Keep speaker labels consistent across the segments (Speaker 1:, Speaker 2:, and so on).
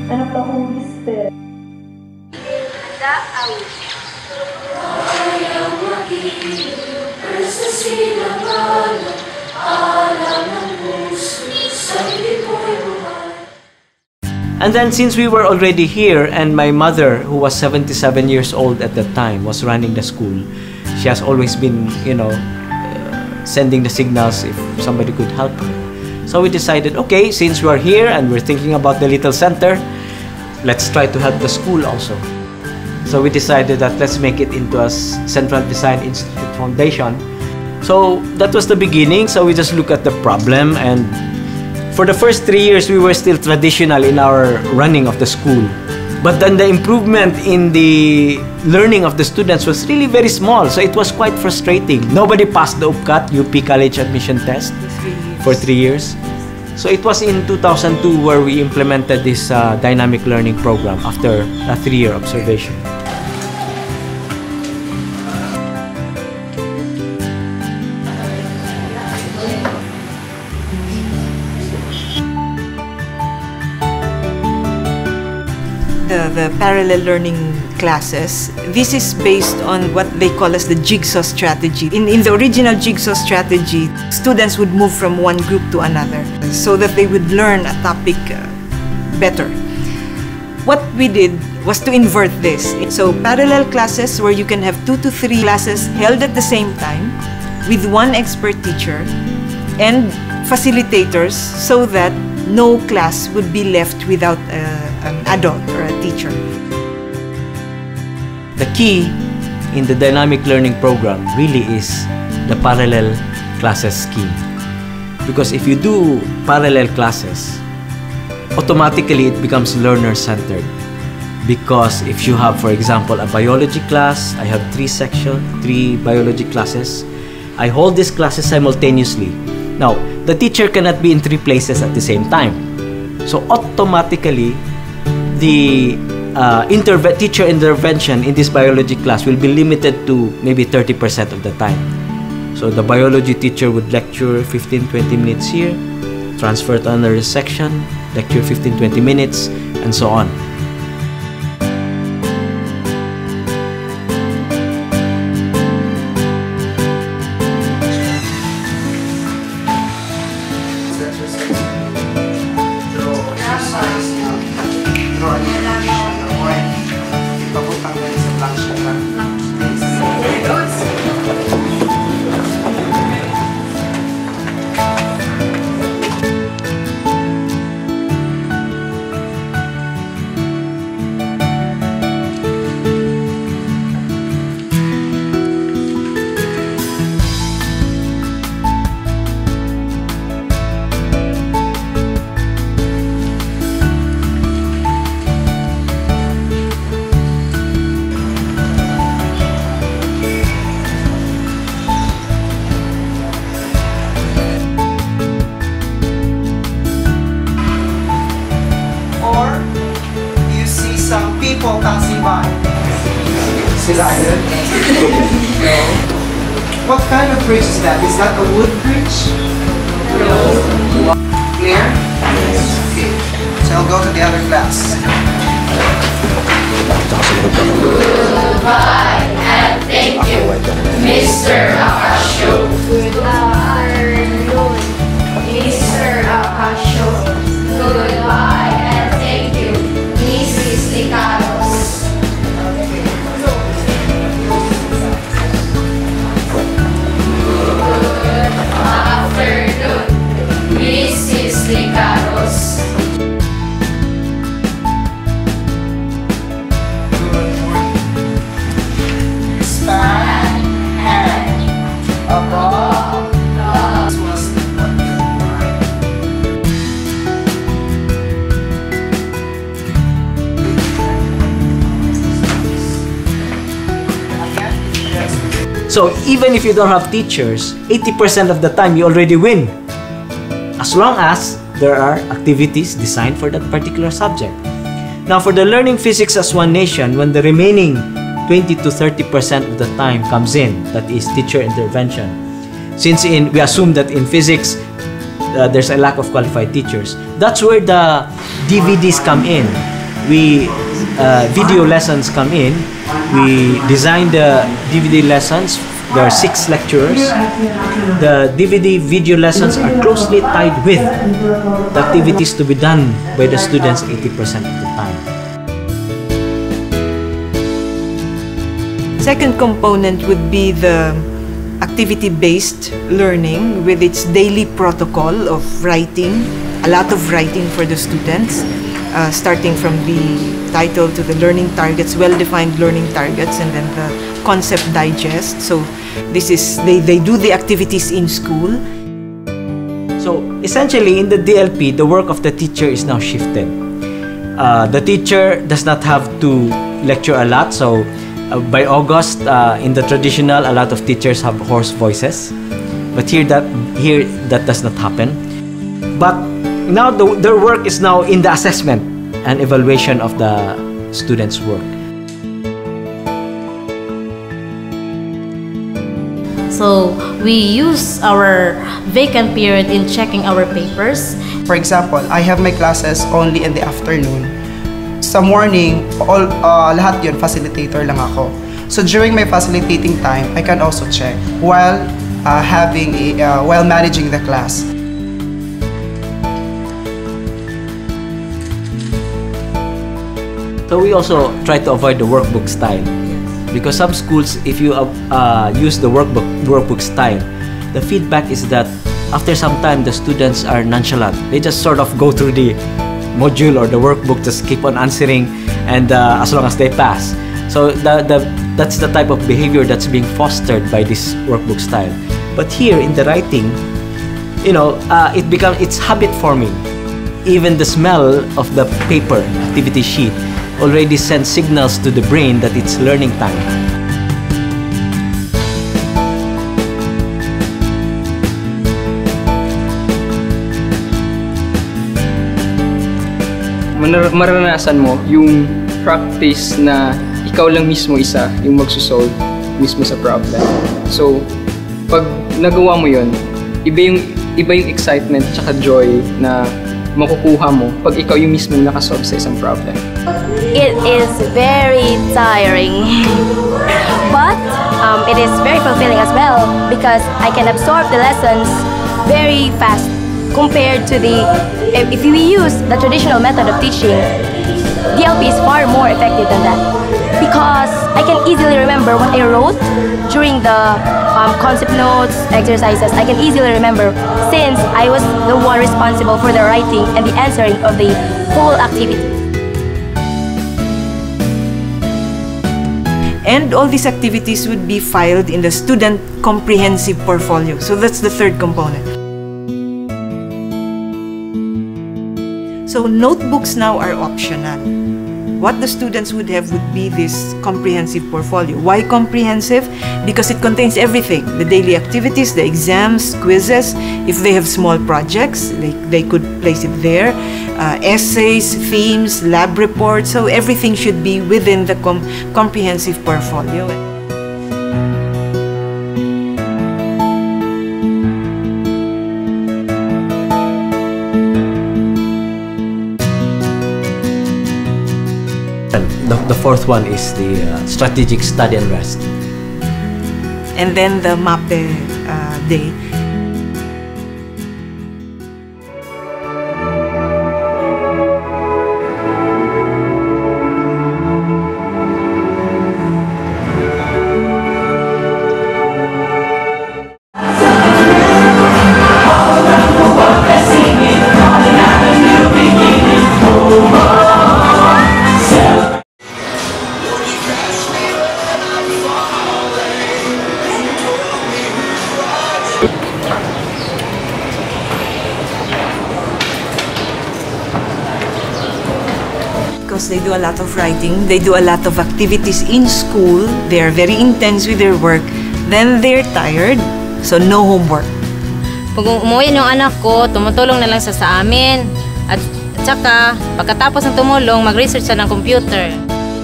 Speaker 1: Ano pala kung listed?
Speaker 2: And then since we were already here and my mother, who was 77 years old at that time, was running the school, she has always been, sending the signals if somebody could help her. So we decided, okay, since we are here and we're thinking about the little center, let's try to help the school also. So we decided that let's make it into a Central Design Institute Foundation. So that was the beginning. So we just look at the problem, and for the first 3 years we were still traditional in our running of the school. But then the improvement in the learning of the students was really very small, so it was quite frustrating. Nobody passed the UPCAT, UP College Admission Test, for 3 years. So it was in 2002 where we implemented this dynamic learning program after a 3-year observation.
Speaker 3: The parallel learning classes, this is based on what they call as the jigsaw strategy. In the original jigsaw strategy, students would move from one group to another so that they would learn a topic better. What we did was to invert this. So parallel classes where you can have 2 to 3 classes held at the same time with one expert teacher and facilitators, so that no class would be left without an adult or a teacher.
Speaker 2: The key in the dynamic learning program really is the parallel classes scheme. Because if you do parallel classes, automatically it becomes learner-centered. Because if you have, for example, a biology class, I have 3 biology classes. I hold these classes simultaneously. Now, the teacher cannot be in 3 places at the same time. So automatically, the teacher intervention in this biology class will be limited to maybe 30% of the time. So the biology teacher would lecture 15-20 minutes here, transfer to another section, lecture 15-20 minutes, and so on.
Speaker 4: People passing by. What kind of bridge is that? Is that a wood bridge? No. Clear? Yes. Okay. So I'll go to the other class.
Speaker 5: Goodbye and thank you, Mr. Akasho. Good afternoon, Mr. Akasho. Goodbye and thank you, Mrs. Licaros. Good afternoon, Mrs. Licaros.
Speaker 4: Span and above
Speaker 2: So even if you don't have teachers, 80% of the time you already win. As long as there are activities designed for that particular subject. Now for the learning physics as one nation, when the remaining 20 to 30% of the time comes in, that is teacher intervention. Since we assume that in physics, there's a lack of qualified teachers. That's where the DVDs come in. video lessons come in. We design the DVD lessons. There are 6 lecturers. The DVD video lessons are closely tied with the activities to be done by the students 80% of the time.
Speaker 3: Second component would be the activity-based learning with its daily protocol of writing, a lot of writing for the students, starting from the title to the learning targets, well-defined learning targets, and then the concept digest. So this is, they do the activities in school.
Speaker 2: So essentially in the DLP, the work of the teacher is now shifted. The teacher does not have to lecture a lot. So by August, in the traditional, a lot of teachers have hoarse voices. But here that does not happen. But now their work is now in the assessment and evaluation of the students' work.
Speaker 1: So we use our vacant period in checking our papers.
Speaker 4: For example, I have my classes only in the afternoon. Sa morning, lahat yun, facilitator lang ako. So during my facilitating time, I can also check while while managing the class.
Speaker 2: So we also try to avoid the workbook style, because some schools, if you use the workbook style, the feedback is that after some time the students are nonchalant. They just sort of go through the module or the workbook, just keep on answering, and as long as they pass. So that's the type of behavior that's being fostered by this workbook style. But here in the writing, it's habit forming. Even the smell of the paper activity sheet already sends signals to the brain that it's learning time.
Speaker 6: Maranasan mo yung practice na ikaw lang mismo isa yung magsusolve mismo sa problem. So, pag nagawa mo yun, iba yung excitement at joy na makukuha mo pag ikaw yung mismo nakasolve sa isang problem.
Speaker 7: It is very tiring, but it is very fulfilling as well because I can absorb the lessons very fast compared to if we use the traditional method of teaching. DLP is far more effective than that because I can easily remember what I wrote during the concept notes, exercises. I can easily remember since I was the one responsible for the writing and the answering of the whole activity.
Speaker 3: And all these activities would be filed in the student comprehensive portfolio. So that's the third component. So notebooks now are optional. What the students would have would be this comprehensive portfolio. Why comprehensive? Because it contains everything. The daily activities, the exams, quizzes. If they have small projects, they could place it there. Essays, themes, lab reports. So everything should be within the comprehensive portfolio.
Speaker 2: The fourth one is the strategic study and rest.
Speaker 3: And then the MAPE day. They do a lot of writing, they do a lot of activities in school, they are very intense with their work, then they're tired, so no homework.
Speaker 1: Pag umuwi yung anak ko, tumutulong na lang sa amin. At saka, pagkatapos ng tumulong, mag-research siya ng computer.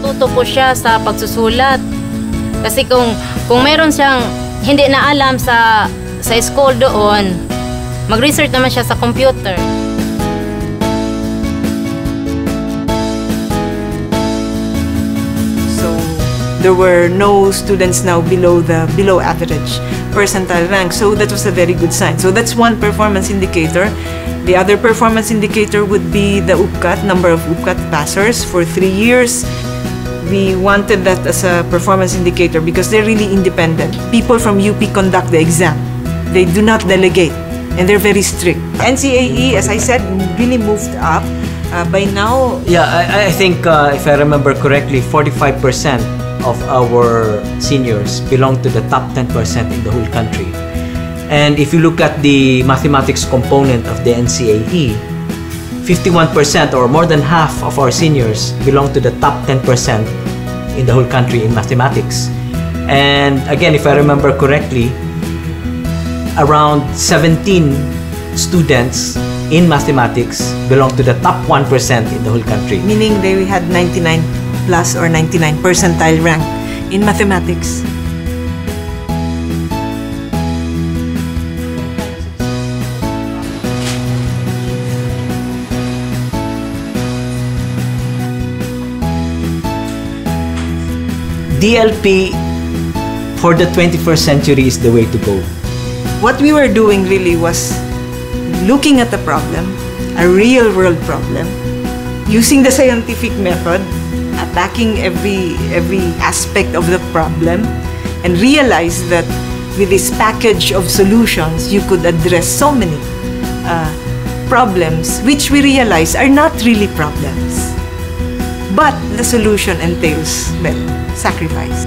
Speaker 1: Tuto po siya sa pagsusulat. Kasi kung meron siyang hindi na alam sa school doon, mag-research naman siya sa computer.
Speaker 3: There were no students now below average percentile rank. So that was a very good sign. So that's one performance indicator. The other performance indicator would be the UPCAT, number of UPCAT passers for 3 years. We wanted that as a performance indicator because they're really independent. People from UP conduct the exam. They do not delegate, and they're very strict. NCAE, as I said, really moved up. By now...
Speaker 2: Yeah, I think if I remember correctly, 45% of our seniors belong to the top 10% in the whole country. And if you look at the mathematics component of the NCAE, 51% or more than half of our seniors belong to the top 10% in the whole country in mathematics. And again, if I remember correctly, around 17 students in mathematics belong to the top 1% in the whole country.
Speaker 3: Meaning they had 99 plus or 99 percentile rank in mathematics.
Speaker 2: DLP for the 21st century is the way to go.
Speaker 3: What we were doing really was looking at the problem, a real world problem, using the scientific method, attacking every aspect of the problem, and realize that with this package of solutions, you could address so many problems which we realize are not really problems. But the solution entails, well, sacrifice.